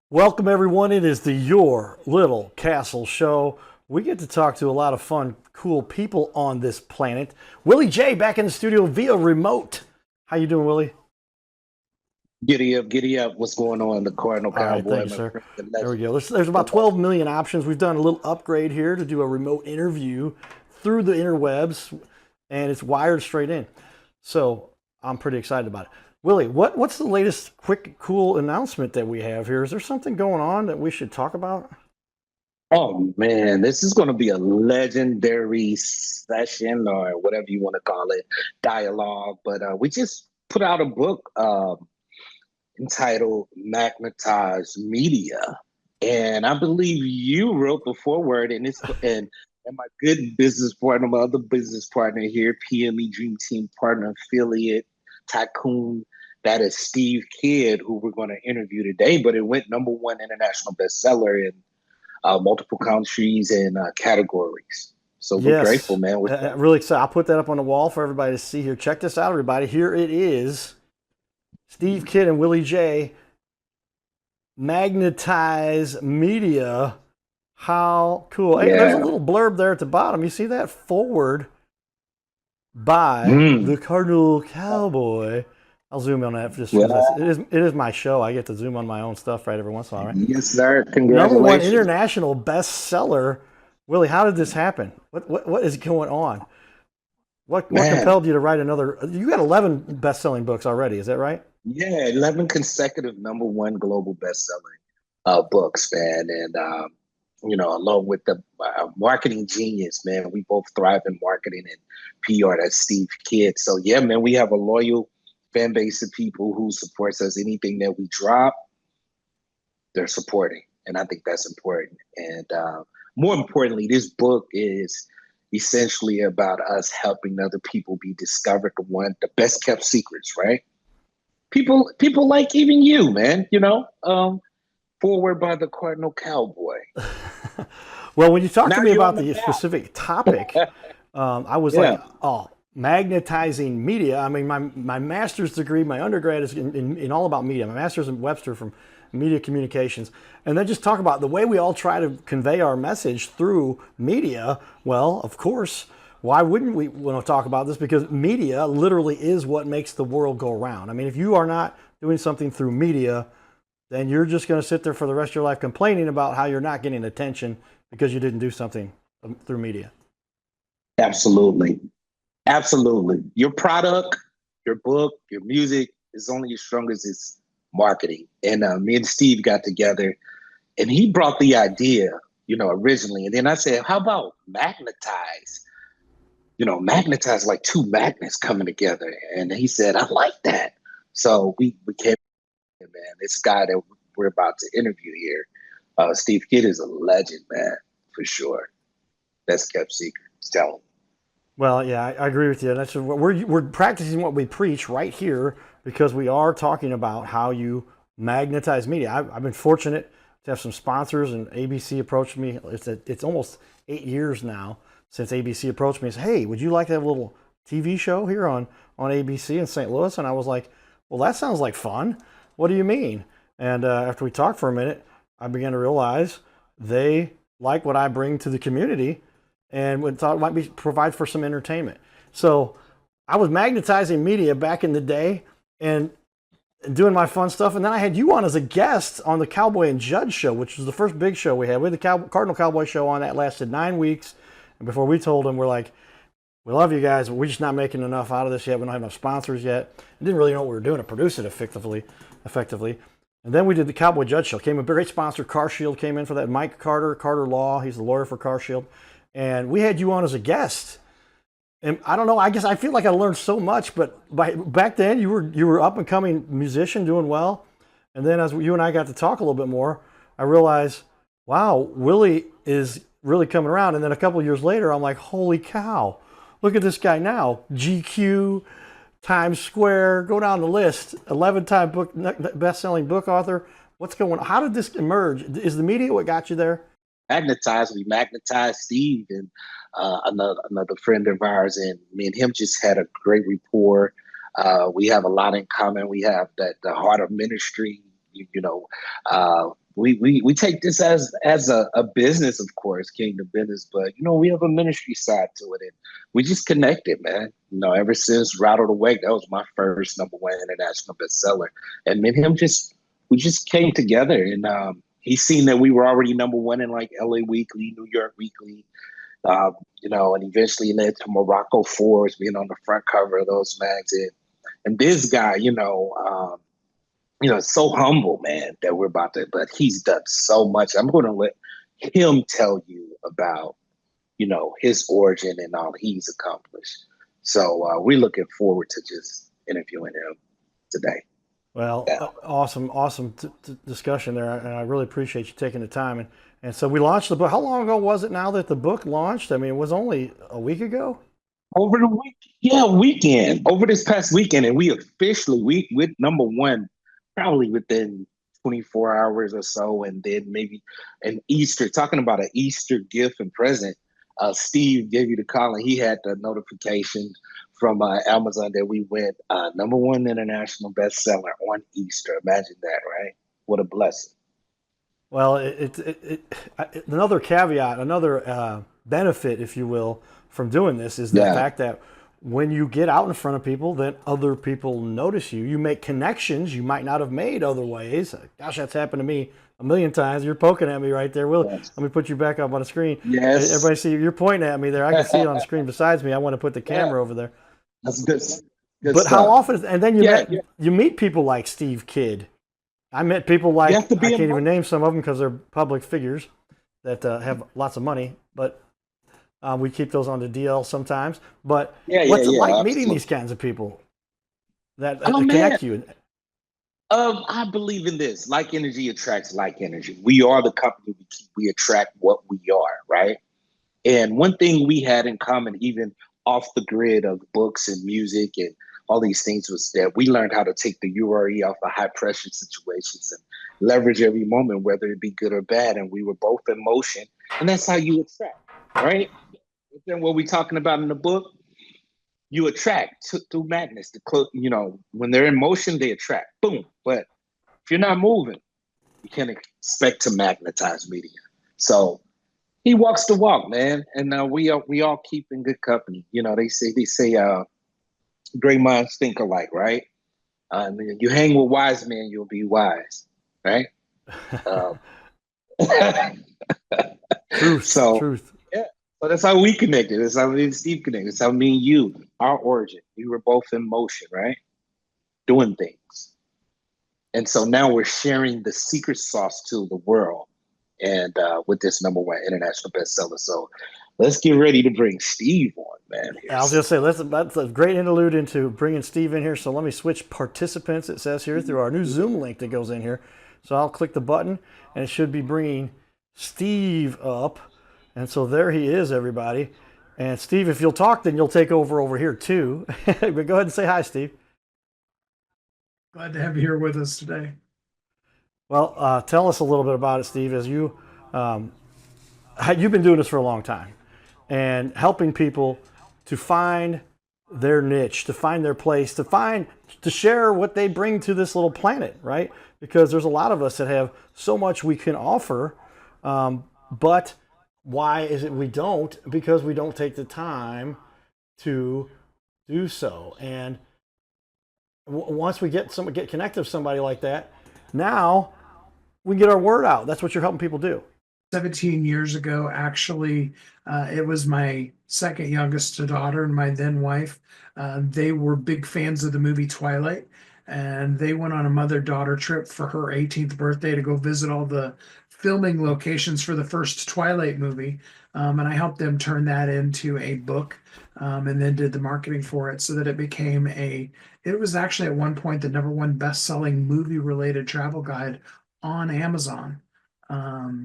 Welcome, everyone. It is the Your Little Castle Show. We get to talk to a lot of fun, cool people on this planet. Willie J back in the studio via remote. How you doing, Willie? Giddy up, giddy up. What's going on? The Cardinal All right, thank Cowboy, you, my sir. friend, the There we legend, go. There's the about 12 legend. million options. We've done a little upgrade here to do a remote interview through the interwebs, and it's wired straight in. So I'm pretty excited about it. Willie, what's the latest quick, cool announcement that we have here? Is there something going on that we should talk about? Oh man, this is going to be a legendary session or whatever you want to call it, dialogue. But we just put out a book entitled Magnetize Media. And I believe you wrote the foreword, and my good business partner, my other business partner here, PME Dream Team partner, affiliate, tycoon, that is Steve Kidd, who we're going to interview today. But it went number one international bestseller in multiple countries and categories. So we're grateful, Yes, man. We're really excited. I'll put that up on the wall for everybody to see here. Check this out, everybody. Here it is. Steve Kidd and Willie J. Magnetize Media. How cool. Hey, there's a yeah. little blurb there at the bottom. You see that? Forward by Mm. the Cardinal Cowboy. I'll zoom in on that just because Well, it is my show. I get to zoom on my own stuff right every once in a while, right? yes, sir. Number one Congratulations, international bestseller. Willie, how did this happen? What is going on? What man. compelled you to write another? You got 11 best-selling books already. Is that right? Yeah, 11 consecutive number one global best-selling books, man. And, along with the marketing genius, man, we both thrive in marketing and PR. That's Steve Kidd. So, yeah, man, we have a loyal fan base of people who supports us. Anything that we drop, they're supporting. And I think that's important. And more importantly, this book is essentially about us helping other people be discovered, the best kept secrets, right? People like even you, man. Forward by the Cardinal Cowboy. Well, when you talked to Now me you're on about the the specific topic, map. I was like, Yeah, oh, magnetizing media. I mean, my master's degree, my undergrad is in all about media. My master's in Webster from media communications. And then just talk about the way we all try to convey our message through media. Well, of course, why wouldn't we want to talk about this? Because media literally is what makes the world go round. I mean, if you are not doing something through media, then you're just going to sit there for the rest of your life complaining about how you're not getting attention because you didn't do something through media. absolutely. Absolutely. Your product, your book, your music is only as strong as its marketing. And me and Steve got together and he brought the idea, originally. And then I said, how about magnetize? Magnetize like two magnets coming together. And he said, I like that. So we came, man, this guy that we're about to interview here, Steve Kidd is a legend, man, for sure. Best kept secret. Tell him. Well, yeah, I agree with you. That's we're practicing what we preach right here because we are talking about how you magnetize media. I've been fortunate to have some sponsors, and ABC approached me. It's almost 8 years now since ABC approached me and said, "Hey, would you like to have a little TV show here on ABC in St. Louis?" And I was like, "Well, that sounds like fun. What do you mean?" And after we talked for a minute, I began to realize they like what I bring to the community and would thought it might be provide for some entertainment. So I was magnetizing media back in the day and doing my fun stuff. And then I had you on as a guest on the Cowboy and Judge show, which was the first big show we had. We had the Cardinal Cowboy show on that lasted 9 weeks. And before we told them, we're like, we love you guys, but we're just not making enough out of this yet. We don't have enough sponsors yet. I didn't really know what we were doing to produce it effectively. And then we did the Cowboy Judge show. Came a great sponsor. Car Shield came in for that. Mike Carter Law. He's the lawyer for Car Shield. And we had you on as a guest. And I don't know. I guess I feel like I learned so much. But back then, you were up and coming musician, doing well. And then as you and I got to talk a little bit more, I realized, wow, Willie is really coming around. And then a couple of years later, I'm like, holy cow, look at this guy now. GQ, Times Square, go down the list. 11-time best-selling book author. What's going on? How did this emerge? Is the media what got you there? Magnetized. We magnetized Steve and another friend of ours, and me and him just had a great rapport. We have a lot in common. We have that the heart of ministry. You know, we take this as a business, of course, kingdom business, but you know, we have a ministry side to it, and we just connected, man. You know, ever since Rattle the Wake, that was my first number one international bestseller, and me and him just we just came together, and he seen that we were already number one in like LA Weekly, New York Weekly, you know, and eventually led to Morocco Forbes being on the front cover of those mags. And this guy, so humble, man, that we're about to, but he's done so much. I'm going to let him tell you about, you know, his origin and all he's accomplished. So we're looking forward to just interviewing him today. Well, Yeah. awesome discussion there, and I really appreciate you taking the time. And so we launched the book. How long ago was it now that the book launched? I mean, it was only a week ago. Over the week, yeah, weekend. Over this past weekend, and we officially we with number one probably within 24 hours or so, and then maybe an Easter. Talking about an Easter gift and present. Steve gave you the call, and he had the notification from Amazon that we went number one international bestseller on Easter. Imagine that, right? What a blessing. Well, another caveat, another benefit, if you will, from doing this is the fact that when you get out in front of people, then other people notice you. You make connections you might not have made other ways. Gosh, that's happened to me a million times. You're poking at me right there, Willie. Yes. Let me put you back up on the screen. Yes. Everybody see you're pointing at me there. I can see it on the screen besides me. I want to put the camera over there. That's good. But stuff. how often? And then you meet people like Steve Kidd. I met people like I can't even name some of them because they're public figures that have lots of money, but we keep those on the DL sometimes. But what's it like meeting these kinds of people that connect you? I believe in this. Like energy attracts like energy. We are the company we keep. We attract what we are, right? And one thing we had in common, even off the grid of books and music and all these things, was that we learned how to take the URE off of high pressure situations and leverage every moment, whether it be good or bad. And we were both in motion. And that's how you attract, right? And then what we're talking about in the book, you attract through madness. When they're in motion, they attract. Boom. But if you're not moving, you can't expect to magnetize media. So he walks the walk, man. And we all keep in good company. You know, they say great minds think alike, right? You hang with wise men, you'll be wise, right? Truth. Yeah. So that's how we connected. That's how me and Steve connected. That's how me and you, our origin. We were both in motion, right? Doing things. And so now we're sharing the secret sauce to the world, and with this number one international bestseller. So let's get ready to bring Steve on, man. I was just say that's a great interlude into bringing Steve in here. So let me switch participants. It says here through our new Zoom link that goes in here. So I'll click the button, and it should be bringing Steve up. And so there he is, everybody. And Steve, if you'll talk, then you'll take over here too. But go ahead and say hi, Steve. Glad to have you here with us today. Well, tell us a little bit about it, Steve. As you've been doing this for a long time, and helping people to find their niche, to find their place, to share what they bring to this little planet, right? Because there's a lot of us that have so much we can offer, but why is it we don't? Because we don't take the time to do so. And once we get connected with somebody like that, now we get our word out. That's what you're helping people do. 17 years ago, actually, it was my second youngest daughter and my then wife. They were big fans of the movie Twilight, and they went on a mother-daughter trip for her 18th birthday to go visit all the filming locations for the first Twilight movie. And I helped them turn that into a book, and then did the marketing for it so that it was actually at one point the number one best-selling movie-related travel guide on Amazon. Wow.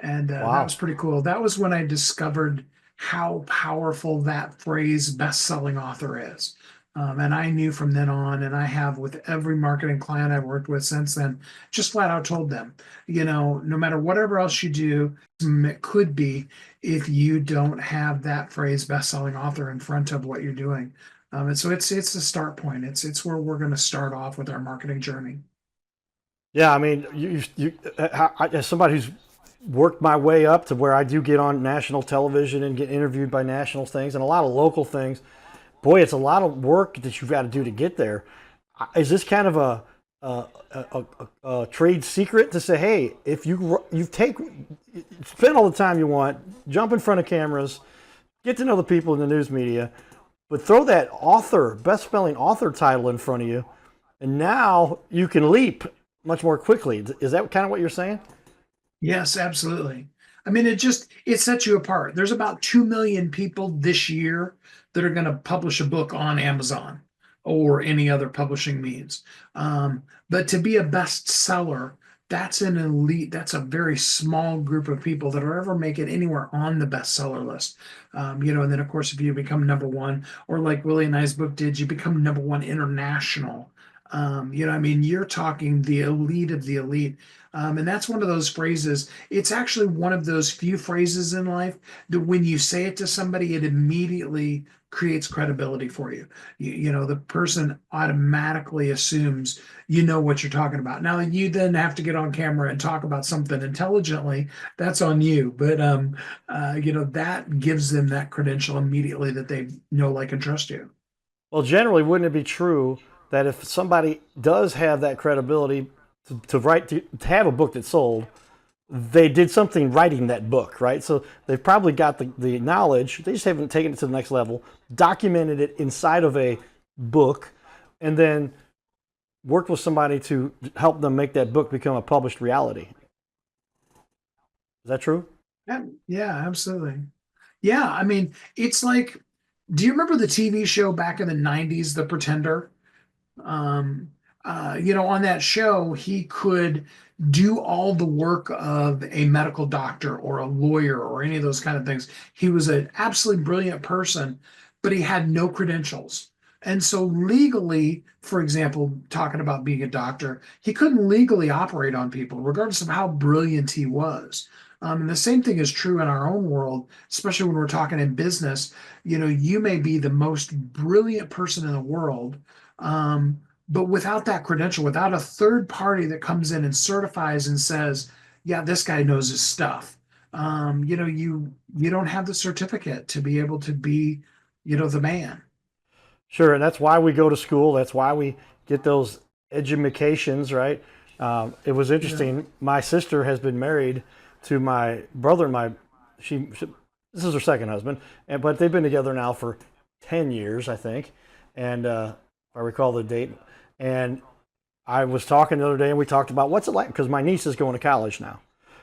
That was pretty cool. That was when I discovered how powerful that phrase best-selling author is. And I knew from then on, and I have with every marketing client I've worked with since then, just flat out told them, no matter whatever else you do, it could be if you don't have that phrase best-selling author in front of what you're doing. And so it's the start point. It's where we're going to start off with our marketing journey. Yeah, I mean, as somebody who's worked my way up to where I do get on national television and get interviewed by national things and a lot of local things, boy, it's a lot of work that you've got to do to get there. Is this kind of a trade secret to say, hey, if you take spend all the time you want, jump in front of cameras, get to know the people in the news media, but throw that author, best-selling author title in front of you, and now you can leap much more quickly. Is that kind of what you're saying? Yes, absolutely. I mean, it sets you apart. There's about 2 million people this year that are going to publish a book on Amazon or any other publishing means. But to be a bestseller, that's an elite, that's a very small group of people that are ever make it anywhere on the bestseller list. And then of course, if you become number one, or like Willie and I's book did, you become number one international. I mean, you're talking the elite of the elite. And that's one of those phrases. It's actually one of those few phrases in life that when you say it to somebody, it immediately creates credibility for you. The person automatically assumes you know what you're talking about. Now, you then have to get on camera and talk about something intelligently. That's on you. But, that gives them that credential immediately that they know, like, and trust you. Well, generally, wouldn't it be true that if somebody does have that credibility to have a book that's sold, they did something writing that book, right? So they've probably got the knowledge. They just haven't taken it to the next level, documented it inside of a book, and then worked with somebody to help them make that book become a published reality. Is that true? Yeah, absolutely. Yeah, I mean, it's like, do you remember the TV show back in the 90s, The Pretender? Um, on that show, he could do all the work of a medical doctor or a lawyer or any of those kind of things. He was an absolutely brilliant person, but he had no credentials. And so legally, for example, talking about being a doctor, he couldn't legally operate on people, regardless of how brilliant he was. And the same thing is true in our own world, especially when we're talking in business. You may be the most brilliant person in the world, but without that credential, without a third party that comes in and certifies and says, yeah, this guy knows his stuff, you don't have the certificate to be able to be, the man. Sure, and that's why we go to school. That's why we get those educations, right? It was interesting. Yeah. My sister has been married to my brother. She this is her second husband, but they've been together now for 10 years, I think, and if I recall the date. And I was talking the other day, and we talked about what's it like because my niece is going to college now.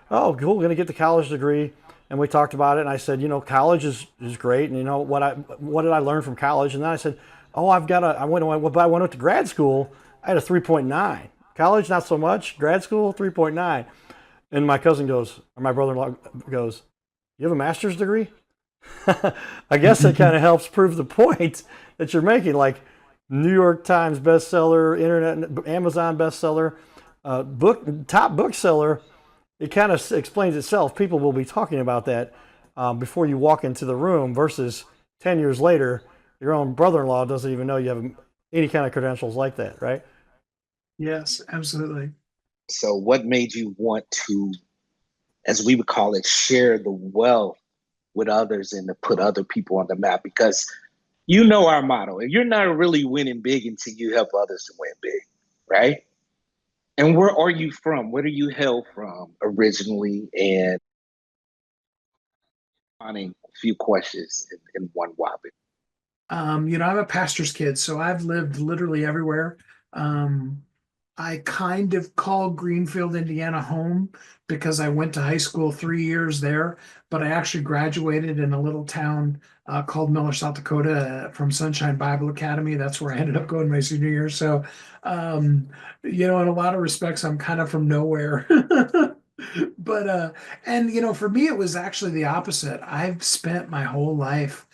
Oh, cool, going to get the college degree, and we talked about it. And I said, college is great, and what did I learn from college? And then I said, oh, I went to grad school. I had a 3.9. College, not so much. Grad school, 3.9. And my cousin goes, or my brother-in-law goes, you have a master's degree? I guess that kind of helps prove the point that you're making. Like New York Times bestseller, internet, Amazon bestseller, top bookseller. It kind of explains itself. People will be talking about that before you walk into the room versus 10 years later, your own brother-in-law doesn't even know you have any kind of credentials like that, right? Yes, absolutely. So what made you want to, as we would call it, share the wealth with others and to put other people on the map? Because our motto, you're not really winning big until you help others to win big, right? And where are you from? Where are you hail from originally? And finding a few questions in one whopping. I'm a pastor's kid, so I've lived literally everywhere. Um, I kind of call Greenfield, Indiana home because I went to high school 3 years there, but I actually graduated in a little town called Miller, South Dakota from Sunshine Bible Academy. That's where I ended up going my senior year. So, in a lot of respects, I'm kind of from nowhere. But, for me, it was actually the opposite. I've spent my whole life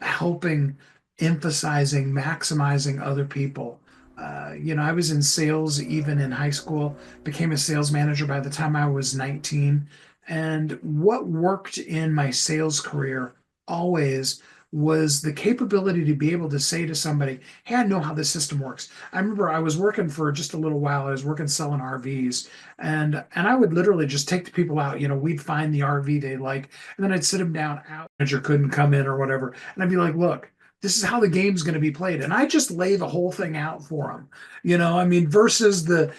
helping, emphasizing, maximizing other people. I was in sales even in high school, became a sales manager by the time I was 19. And what worked in my sales career always was the capability to be able to say to somebody, hey, I know how this system works. I remember I was working for just a little while. I was working selling RVs, and I would literally just take the people out. We'd find the RV they like, and then I'd sit them down. Out manager couldn't come in or whatever, and I'd be like, look, this is how the game's going to be played, and I just lay the whole thing out for them. I mean, versus the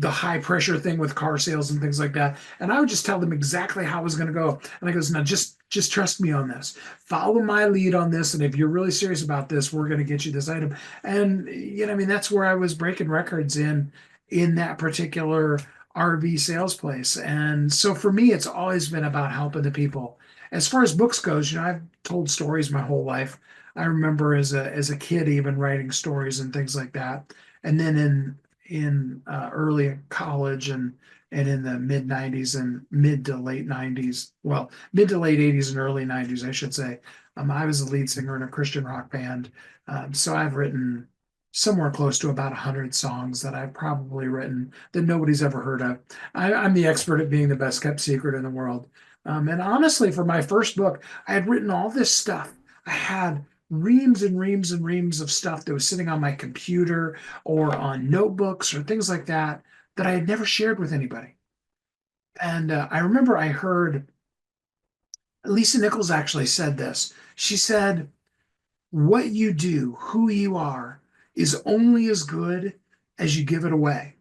high pressure thing with car sales and things like that. And I would just tell them exactly how it was going to go. And I goes, now just trust me on this. Follow my lead on this. And if you're really serious about this, we're going to get you this item. And I mean, that's where I was breaking records in that particular RV sales place. And so for me, it's always been about helping the people. As far as books goes, I've told stories my whole life. I remember as a kid even writing stories and things like that. And then in early college and in the mid 90s and mid to late 90s, well, mid to late 80s and early 90s, I should say. I was the lead singer in a Christian rock band. So I've written somewhere close to about 100 songs that I've probably written that nobody's ever heard of. I'm the expert at being the best kept secret in the world. And honestly, for my first book, I had written all this stuff. I had reams and reams and reams of stuff that was sitting on my computer or on notebooks or things like that that I had never shared with anybody. And I remember I heard Lisa Nichols actually said this. She said, what you do, who you are, is only as good as you give it away.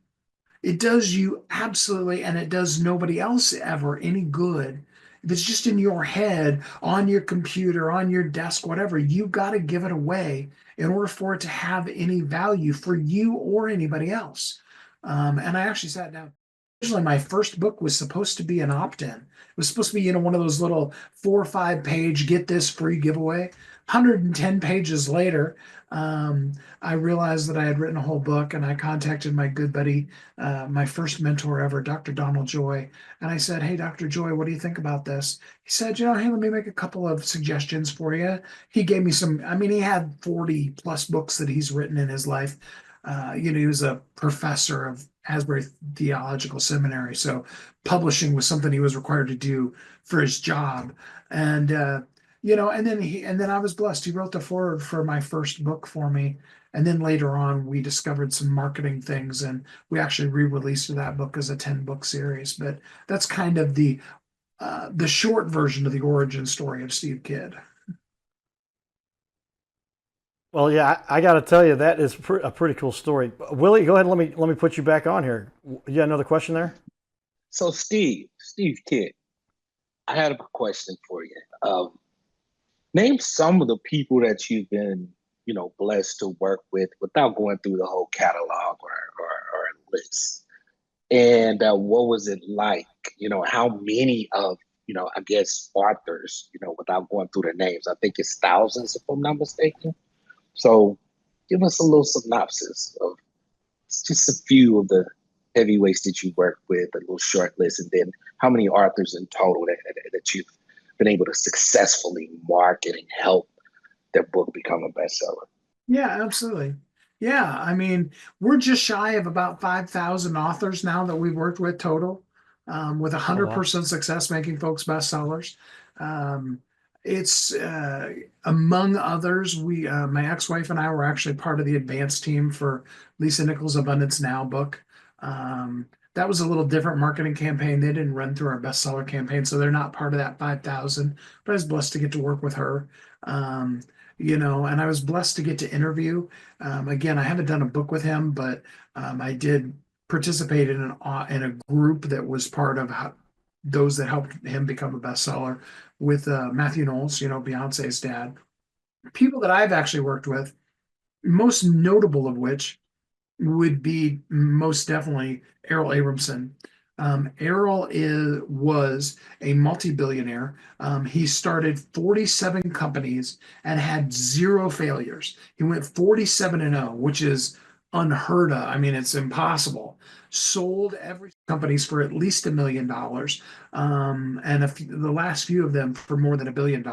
It does you absolutely, and it does nobody else ever any good. If it's just in your head, on your computer, on your desk, whatever, you got to give it away in order for it to have any value for you or anybody else. And I actually sat down. Originally, my first book was supposed to be an opt-in. It was supposed to be, one of those little 4 or 5 page, get this free giveaway. 110 pages later, I realized that I had written a whole book, and I contacted my good buddy, my first mentor ever, Dr. Donald Joy. And I said, hey, Dr. Joy, what do you think about this? He said, hey, let me make a couple of suggestions for you. He gave me some, I mean, he had 40 plus books that he's written in his life. He was a professor of Asbury Theological Seminary. So publishing was something he was required to do for his job. And, and then I was blessed. He wrote the foreword for my first book for me. And then later on, we discovered some marketing things, and we actually re-released that book as a 10-book series. But that's kind of the short version of the origin story of Steve Kidd. Well, yeah, I got to tell you, that is a pretty cool story. Willie, go ahead. Let me put you back on here. You got another question there? So Steve Kidd, I had a question for you. Name some of the people that you've been, blessed to work with without going through the whole catalog or list. And what was it like? How many of, I guess authors, without going through the names, I think it's thousands if I'm not mistaken. So give us a little synopsis of just a few of the heavyweights that you work with, a little short list, and then how many authors in total that you've been able to successfully market and help their book become a bestseller. Yeah, absolutely. Yeah, I mean, we're just shy of about 5,000 authors now that we've worked with total, with 100% success making folks bestsellers. It's among others, my ex-wife and I were actually part of the advanced team for Lisa Nichols' Abundance Now book. That was a little different marketing campaign. They didn't run through our bestseller campaign, so they're not part of that 5,000. But I was blessed to get to work with her, and I was blessed to get to interview. Again, I haven't done a book with him, but I did participate in a group that was part of those that helped him become a bestseller with Matthew Knowles, Beyonce's dad. People that I've actually worked with, most notable of which would be most definitely Errol Abramson. Errol was a multi-billionaire. He started 47 companies and had 0 failures. He went 47-0, which is unheard of. I mean, it's impossible. Sold every companies for at least $1 million, and the last few of them for more than $1 billion.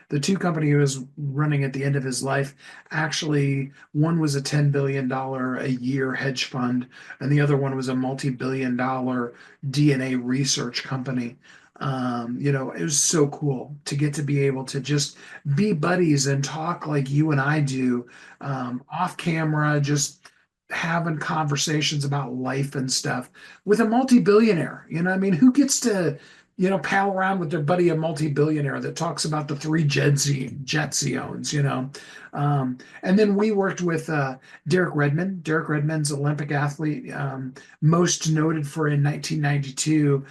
The 2 companies he was running at the end of his life, actually, one was a $10 billion a year hedge fund, and the other one was a multi-billion-dollar DNA research company. It was so cool to get to be able to just be buddies and talk like you and I do, off camera, just having conversations about life and stuff with a multi-billionaire. I mean, who gets to, pal around with their buddy, a multi-billionaire that talks about the three jets he owns, and then we worked with Derek Redmond. Derek Redmond's Olympic athlete, most noted for in 1992.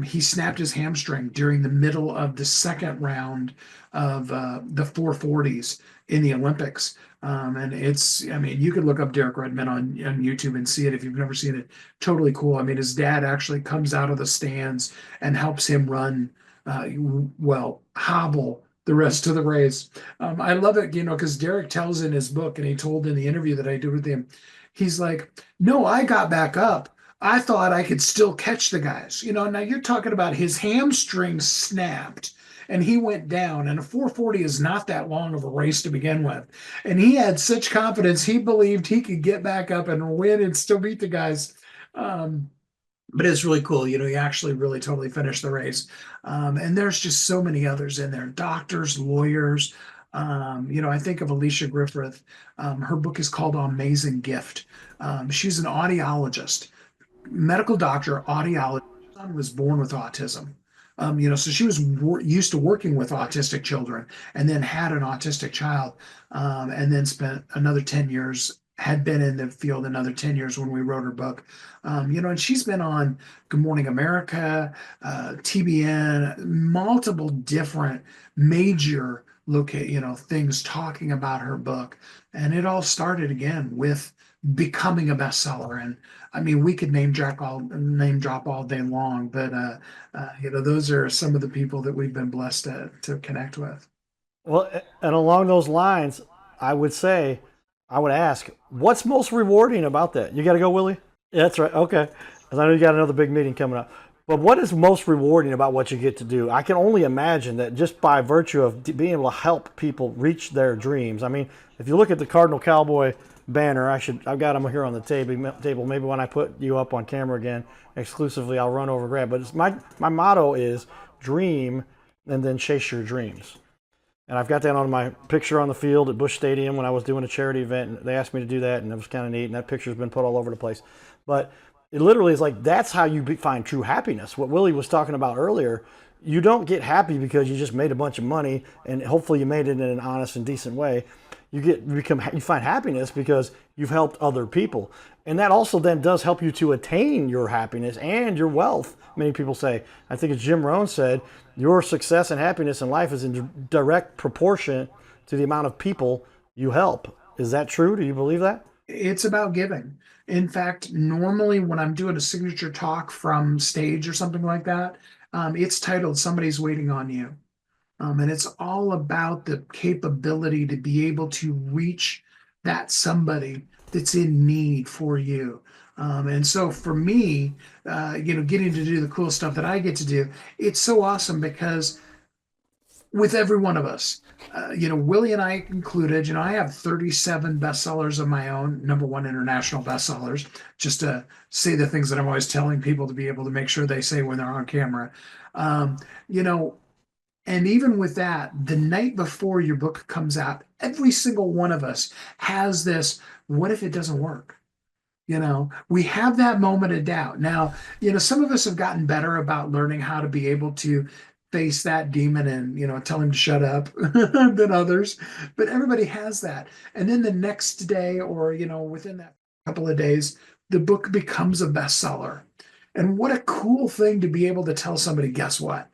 He snapped his hamstring during the middle of the second round of the 440s in the Olympics. And I mean, you could look up Derek Redmond on YouTube and see it if you've never seen it. Totally cool. I mean, his dad actually comes out of the stands and helps him run, hobble the rest of the race. I love it, because Derek tells in his book, and he told in the interview that I did with him, he's like, no, I got back up. I thought I could still catch the guys. Now you're talking about his hamstring snapped and he went down, and a 440 is not that long of a race to begin with. And he had such confidence, he believed he could get back up and win and still beat the guys. But it's really cool. He actually really totally finished the race. And there's just so many others in there, doctors, lawyers. I think of Alicia Griffith. Her book is called Amazing Gift. She's an audiologist, medical doctor, audiologist. Her son was born with autism. So she was used to working with autistic children, and then had an autistic child, and then spent another 10 years, had been in the field another 10 years when we wrote her book. And she's been on Good Morning America, TBN, multiple different major things talking about her book. And it all started again with becoming a bestseller. And I mean, we could name drop all day long, but those are some of the people that we've been blessed to connect with. Well, and along those lines, I would say, I would ask, what's most rewarding about that? You got to go, Willie? Yeah, that's right. Okay. 'Cause I know you got another big meeting coming up. But what is most rewarding about what you get to do? I can only imagine that just by virtue of being able to help people reach their dreams. I mean, if you look at the Cardinal Cowboy banner, I've got them here on the table. Maybe when I put you up on camera again exclusively, I'll run over and grab. But it's my motto is dream and then chase your dreams. And I've got that on my picture on the field at Busch Stadium when I was doing a charity event. And they asked me to do that, and it was kind of neat. And that picture's been put all over the place. But it literally is like, that's how you find true happiness. What Willie was talking about earlier, you don't get happy because you just made a bunch of money and hopefully you made it in an honest and decent way. You find happiness because you've helped other people. And that also then does help you to attain your happiness and your wealth. Many people say, I think as Jim Rohn said, your success and happiness in life is in direct proportion to the amount of people you help. Is that true? Do you believe that? It's about giving. In fact, normally when I'm doing a signature talk from stage or something like that, it's titled Somebody's Waiting on You. And it's all about the capability to be able to reach that somebody that's in need for you. And so for me, getting to do the cool stuff that I get to do, it's so awesome because with every one of us, Willie and I included, I have 37 bestsellers of my own, #1 international bestsellers, just to say the things that I'm always telling people to be able to make sure they say when they're on camera. And even with that, the night before your book comes out, every single one of us has this, what if it doesn't work? We have that moment of doubt. Now, some of us have gotten better about learning how to be able to face that demon and, tell him to shut up than others. But everybody has that. And then the next day or, within that couple of days, the book becomes a bestseller. And what a cool thing to be able to tell somebody, guess what?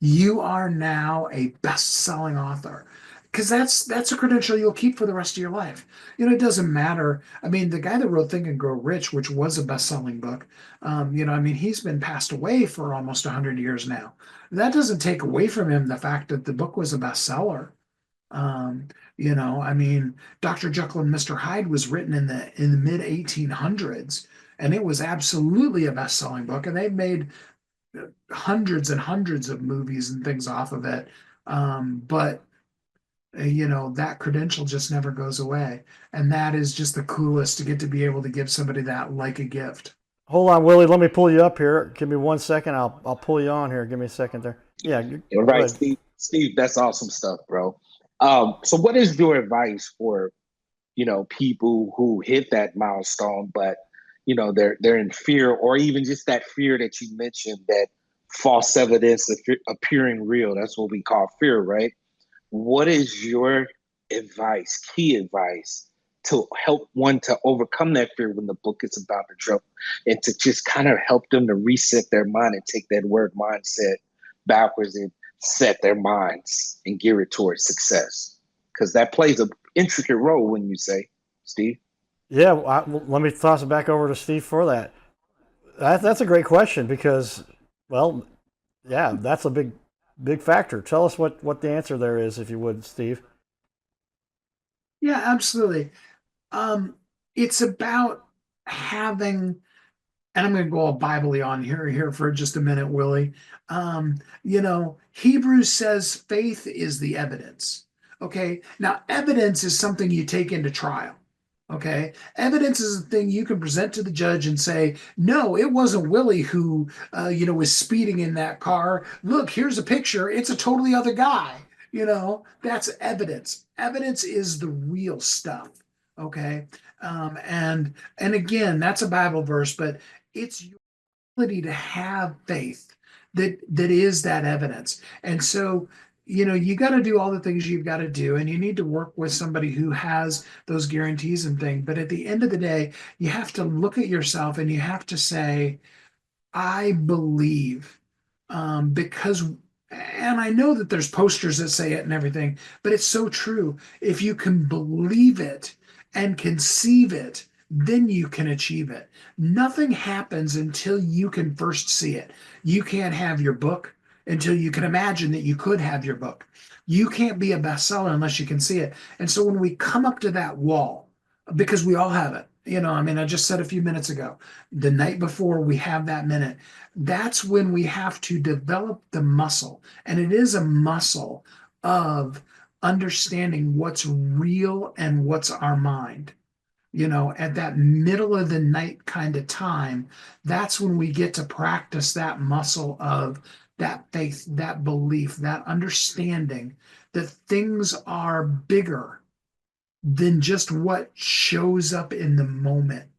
You are now a best-selling author, because that's a credential you'll keep for the rest of your life. It doesn't matter. I mean, the guy that wrote Think and Grow Rich, which was a best-selling book, he's been passed away for almost 100 years now. That doesn't take away from him the fact that the book was a bestseller. Dr. Jekyll and Mr. Hyde was written in the mid 1800s, and it was absolutely a best-selling book, and they've made hundreds and hundreds of movies and things off of it. But that credential just never goes away. And that is just the coolest, to get to be able to give somebody that like a gift. Hold on, Willie. Let me pull you up here. Give me 1 second. I'll pull you on here. Give me a second there. Yeah, You're go right, ahead. Steve. Steve, that's awesome stuff, bro. So what is your advice for, people who hit that milestone, but they're in fear, or even just that fear that you mentioned, that false evidence appearing real. That's what we call fear, right? What is your advice, key advice, to help one to overcome that fear when the book is about to drop, and to just kind of help them to reset their mind and take that word mindset backwards and set their minds and gear it towards success? Because that plays an intricate role, when you say, Steve. Yeah, let me toss it back over to Steve for that. That's a great question because, well, yeah, that's a big factor. Tell us what the answer there is, if you would, Steve. Yeah, absolutely. Um, it's about having, and I'm going to go all Bible-y on here for just a minute, Willie. Hebrews says faith is the evidence. Okay. Now, evidence is something you take into trial. Okay. Evidence is a thing you can present to the judge and say, no, it wasn't Willie who, was speeding in that car. Look, here's a picture. It's a totally other guy. That's evidence. Evidence is the real stuff. Okay. And again, that's a Bible verse, but it's your ability to have faith that is that evidence. And so, you got to do all the things you've got to do, and you need to work with somebody who has those guarantees and things. But at the end of the day, you have to look at yourself and you have to say, I believe, because, and I know that there's posters that say it and everything, but it's so true. If you can believe it and conceive it, then you can achieve it. Nothing happens until you can first see it. You can't have your book until you can imagine that you could have your book. You can't be a bestseller unless you can see it. And so when we come up to that wall, because we all have it, I mean, I just said a few minutes ago, the night before we have that minute, that's when we have to develop the muscle. And it is a muscle of understanding what's real and what's our mind. At that middle of the night kind of time, that's when we get to practice that muscle of that faith, that belief, that understanding that things are bigger than just what shows up in the moment.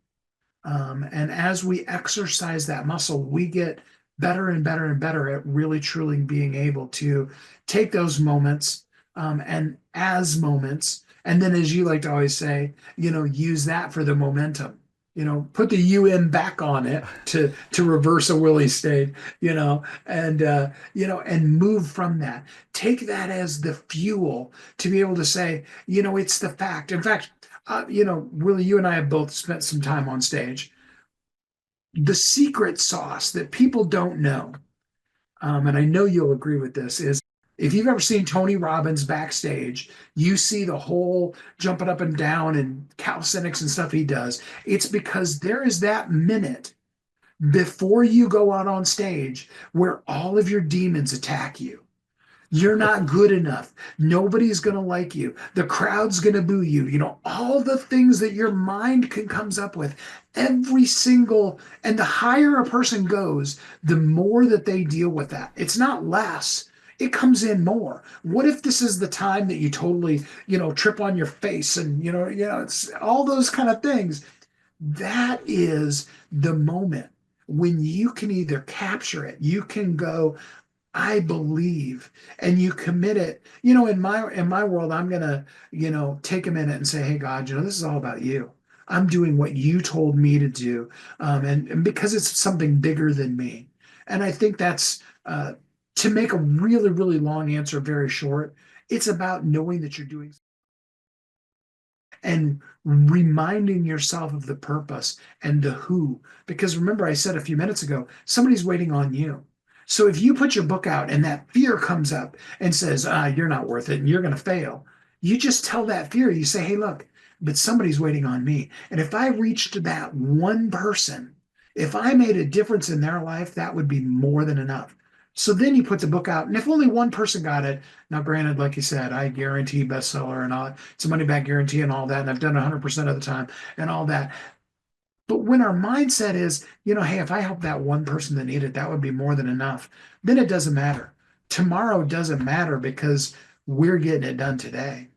And as we exercise that muscle, we get better and better and better at really truly being able to take those moments, and as moments, and then, as you like to always say, use that for the momentum. Put the UN back on it to reverse a Willie state. And move from that. Take that as the fuel to be able to say, it's the fact. In fact, Willie, you and I have both spent some time on stage. The secret sauce that people don't know, and I know you'll agree with this, is if you've ever seen Tony Robbins backstage, you see the whole jumping up and down and calisthenics and stuff he does. It's because there is that minute before you go out on stage where all of your demons attack you. You're not good enough. Nobody's going to like you. The crowd's going to boo you. All the things that your mind comes up with, and the higher a person goes, the more that they deal with that. It's not less. It comes in more. What if this is the time that you totally, trip on your face and, it's all those kind of things. That is the moment when you can either capture it, you can go, I believe, and you commit it. In my world, I'm gonna, take a minute and say, hey God, this is all about you. I'm doing what you told me to do. And because it's something bigger than me. And I think that's to make a really, really long answer very short, it's about knowing that you're doing and reminding yourself of the purpose and the who. Because remember, I said a few minutes ago, somebody's waiting on you. So if you put your book out and that fear comes up and says, you're not worth it and you're going to fail, you just tell that fear, you say, hey, look, but somebody's waiting on me. And if I reached that one person, if I made a difference in their life, that would be more than enough. So then you put the book out, and if only one person got it, now granted, like you said, I guarantee bestseller and all, it's a money back guarantee and all that, and I've done 100% of the time and all that. But when our mindset is, hey, if I help that one person that needed, that would be more than enough, then it doesn't matter. Tomorrow doesn't matter because we're getting it done today.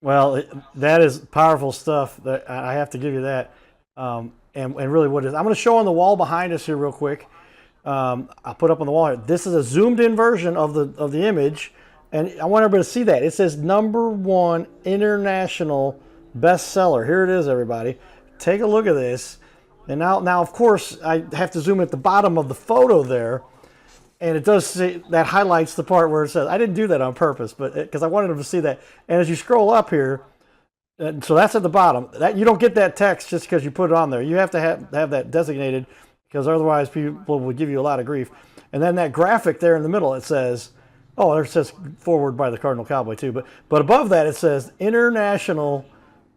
Well, that is powerful stuff. That I have to give you that. And really, what is I'm going to show on the wall behind us here real quick. I'll put up on the wall here. This is a zoomed in version of the image, and I want everybody to see that. It says #1 international bestseller. Here it is, everybody. Take a look at this. And now, of course, I have to zoom at the bottom of the photo there, and it does say that highlights the part where it says. I didn't do that on purpose, but because I wanted them to see that. And as you scroll up here, and so that's at the bottom. That you don't get that text just because you put it on there. You have to have that designated, because otherwise people will give you a lot of grief. And then that graphic there in the middle, it says, oh, there it says forward by the Cardinal Cowboy too. But above that it says international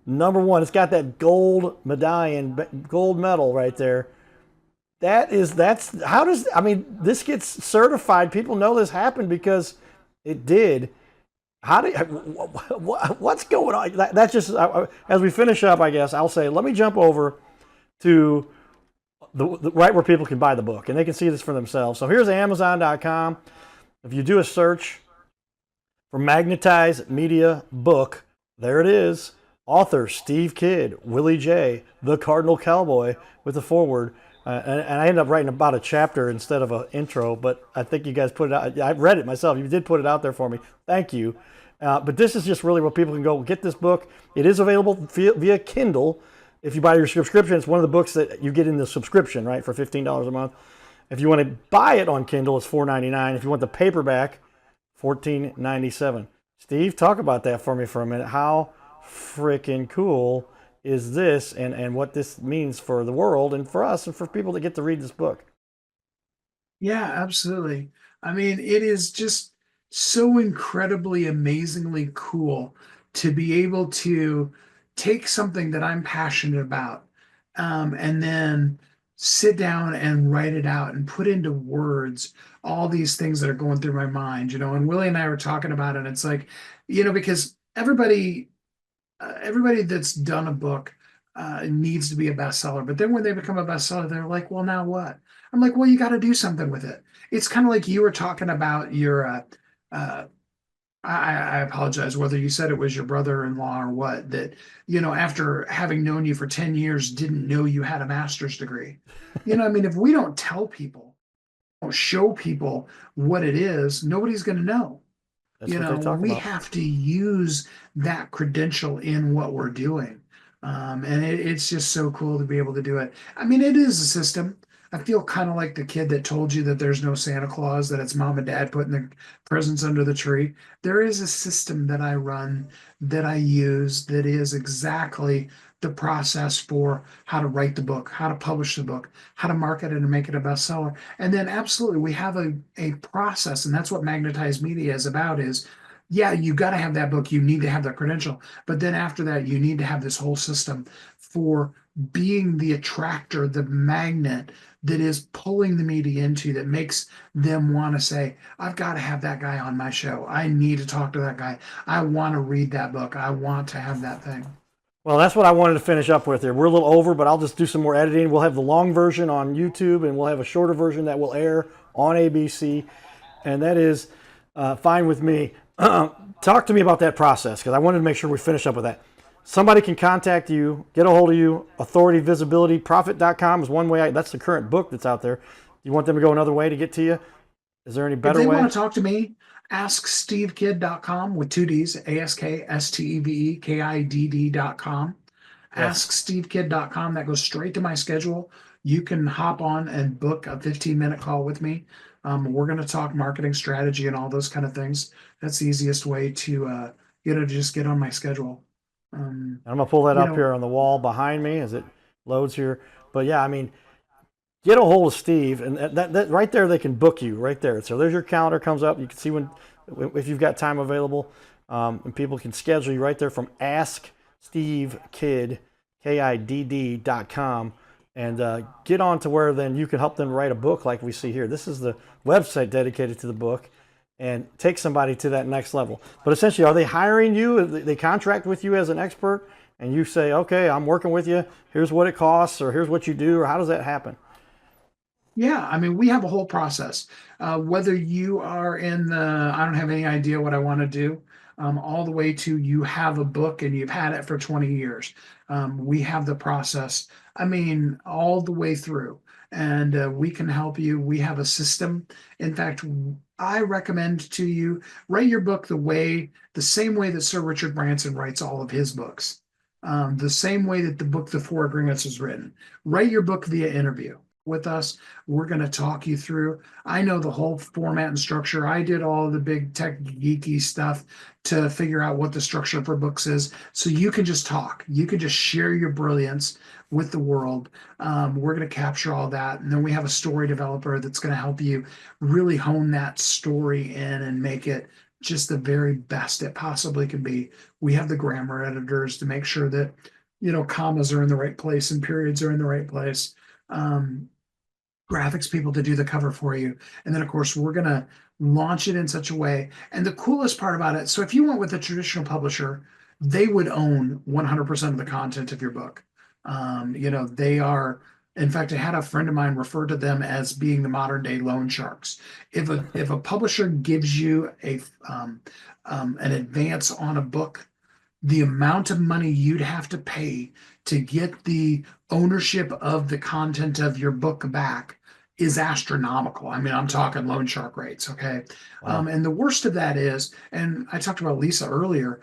#1. It's got that gold medallion, gold medal right there. This gets certified. People know this happened because it did. What's going on? That's just, as we finish up, I guess I'll say, let me jump over to the right where people can buy the book and they can see this for themselves. So here's Amazon.com. If you do a search for Magnetize Media Book, there it is. Author Steve Kidd, Willie J, the Cardinal Cowboy, with the foreword. And I ended up writing about a chapter instead of an intro, but I think you guys put it out. I read it myself. You did put it out there for me. Thank you. But this is just really where people can go get this book. It is available via Kindle. If you buy your subscription, it's one of the books that you get in the subscription, right, for $15 a month. If you want to buy it on Kindle, it's $4.99. If you want the paperback, $14.97. Steve, talk about that for me for a minute. How freaking cool is this, and what this means for the world and for us and for people that get to read this book? Yeah, absolutely. I mean, it is just so incredibly, amazingly cool to be able to take something that I'm passionate about, and then sit down and write it out and put into words all these things that are going through my mind, and Willie and I were talking about it. It's like, because everybody that's done a book needs to be a bestseller. But then when they become a bestseller, they're like, well, now what? I'm like, well, you got to do something with it. It's kind of like you were talking about your, I apologize whether you said it was your brother-in-law or what, that, after having known you for 10 years, didn't know you had a master's degree. I mean, if we don't tell people, don't show people what it is, nobody's going to know. That's what they talk We about. have to use that credential in what we're doing. And it's just so cool to be able to do it. I mean, it is a system. I feel kind of like the kid that told you that there's no Santa Claus, that it's mom and dad putting the presents under the tree. There is a system that I run, that I use, that is exactly the process for how to write the book, how to publish the book, how to market it and make it a bestseller. And then absolutely we have a process, and that's what Magnetized Media is about. Is, yeah, you got to have that book, you need to have that credential, but then after that you need to have this whole system for being the attractor, the magnet that is pulling the media into, that makes them want to say, I've got to have that guy on my show, I need to talk to that guy, I want to read that book, I want to have that thing. Well, that's what I wanted to finish up with here. We're a little over, but I'll just do some more editing. We'll have the long version on YouTube, and we'll have a shorter version that will air on ABC, and that is fine with me. Talk to me about that process, because I wanted to make sure we finish up with that. Somebody can contact you, get a hold of you. Authority Visibility, Profit.com is one way. That's the current book that's out there. You want them to go another way to get to you? Is there any better way? If they want to talk to me, askstevekid.com with two D's, AskSteveKidd.com. Yes. AskSteveKid.com. That goes straight to my schedule. You can hop on and book a 15-minute call with me. We're going to talk marketing strategy and all those kind of things. That's the easiest way to just get on my schedule. I'm going to pull that up here on the wall behind me as it loads here. But yeah, I mean, get a hold of Steve, and that right there, they can book you right there. So there's your calendar comes up. You can see if you've got time available, and people can schedule you right there from AskSteveKidd.com, and get on to where then you can help them write a book like we see here. This is the website dedicated to the book, and take somebody to that next level. But essentially, are they hiring you? They contract with you as an expert, and you say, okay, I'm working with you. Here's what it costs, or here's what you do, or how does that happen? Yeah, I mean, we have a whole process. Whether you are in the, I don't have any idea what I want to do, all the way to you have a book and you've had it for 20 years. We have the process, I mean, all the way through. And we can help you. We have a system. In fact, I recommend to you write your book the same way that Sir Richard Branson writes all of his books, the same way that the book The Four Agreements was written. Write your book via interview with us. We're going to talk you through. I know the whole format and structure. I did all the big tech geeky stuff to figure out what the structure for books is. So you can just talk. You can just share your brilliance with the world. We're going to capture all that. And then we have a story developer that's going to help you really hone that story in and make it just the very best it possibly can be. We have the grammar editors to make sure that, commas are in the right place and periods are in the right place. Graphics people to do the cover for you. And then, of course, we're going to launch it in such a way. And the coolest part about it, so if you went with a traditional publisher, they would own 100% of the content of your book. They are, in fact, I had a friend of mine refer to them as being the modern day loan sharks. If a publisher gives you an advance on a book, the amount of money you'd have to pay to get the ownership of the content of your book back is astronomical. I mean, I'm talking loan shark rates, okay? Wow. And the worst of that is, and I talked about Lisa earlier,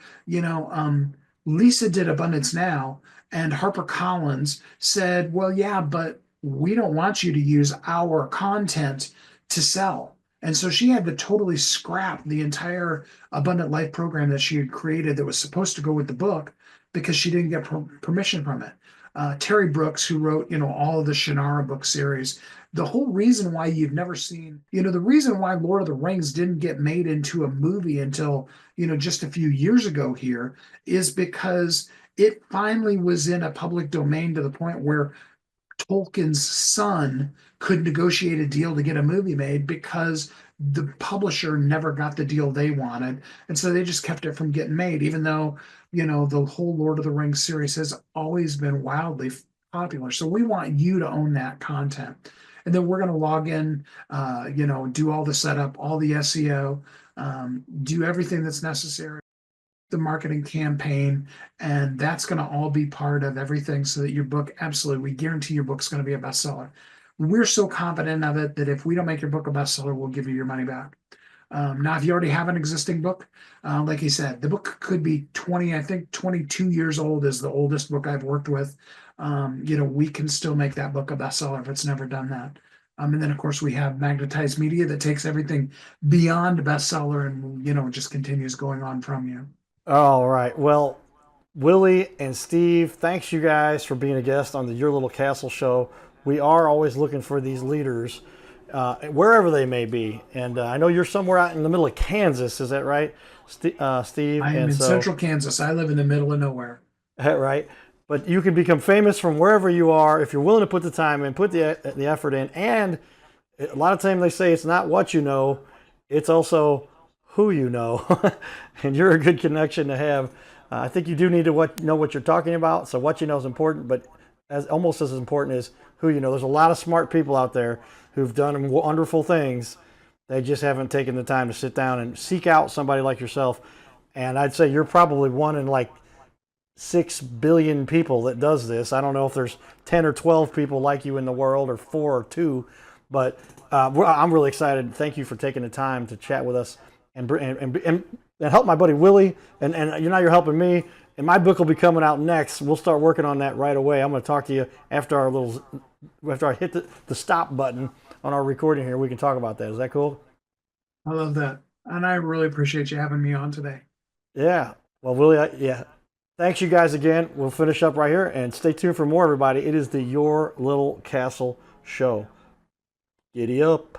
Lisa did Abundance Now, and HarperCollins said, well, yeah, but we don't want you to use our content to sell. And so she had to totally scrap the entire Abundant Life program that she had created that was supposed to go with the book because she didn't get permission from it. Terry Brooks, who wrote, all of the Shannara book series, the whole reason why you've never seen, the reason why Lord of the Rings didn't get made into a movie until, just a few years ago here is because it finally was in a public domain to the point where Tolkien's son could negotiate a deal to get a movie made because the publisher never got the deal they wanted. And so they just kept it from getting made, even though, the whole Lord of the Rings series has always been wildly popular. So we want you to own that content. And then we're going to log in, do all the setup, all the SEO, do everything that's necessary, the marketing campaign, and that's going to all be part of everything so that your book, absolutely, we guarantee your book's going to be a bestseller. We're so confident of it that if we don't make your book a bestseller, we'll give you your money back. Now, if you already have an existing book, like you said, the book could be 22 years old is the oldest book I've worked with. We can still make that book a bestseller if it's never done that. And then, of course, we have Magnetize Media that takes everything beyond bestseller and, just continues going on from you. All right. Well, Willie and Steve, thanks you guys for being a guest on the Your Little Castle show. We are always looking for these leaders, wherever they may be. And I know you're somewhere out in the middle of Kansas. Is that right, Steve? I am in central Kansas. I live in the middle of nowhere. Right. But you can become famous from wherever you are if you're willing to put the time in, put the effort in. And a lot of times they say it's not what you know, it's also who you know. And you're a good connection to have. I think you do need to know what you're talking about. So what you know is important, but almost as important is who you know. There's a lot of smart people out there who've done wonderful things. They just haven't taken the time to sit down and seek out somebody like yourself. And I'd say you're probably one in like 6 billion people that does this. I don't know if there's 10 or 12 people like you in the world, or 4 or 2, but I'm really excited. Thank you for taking the time to chat with us and help my buddy Willie. And you're helping me. And my book will be coming out next. We'll start working on that right away. I'm going to talk to you after I hit the stop button on our recording here. We can talk about that. Is that cool? I love that. And I really appreciate you having me on today. Yeah. Well, Willie, yeah. Thanks you guys again. We'll finish up right here and stay tuned for more, everybody. It is the Your Little Castle show. Giddy up.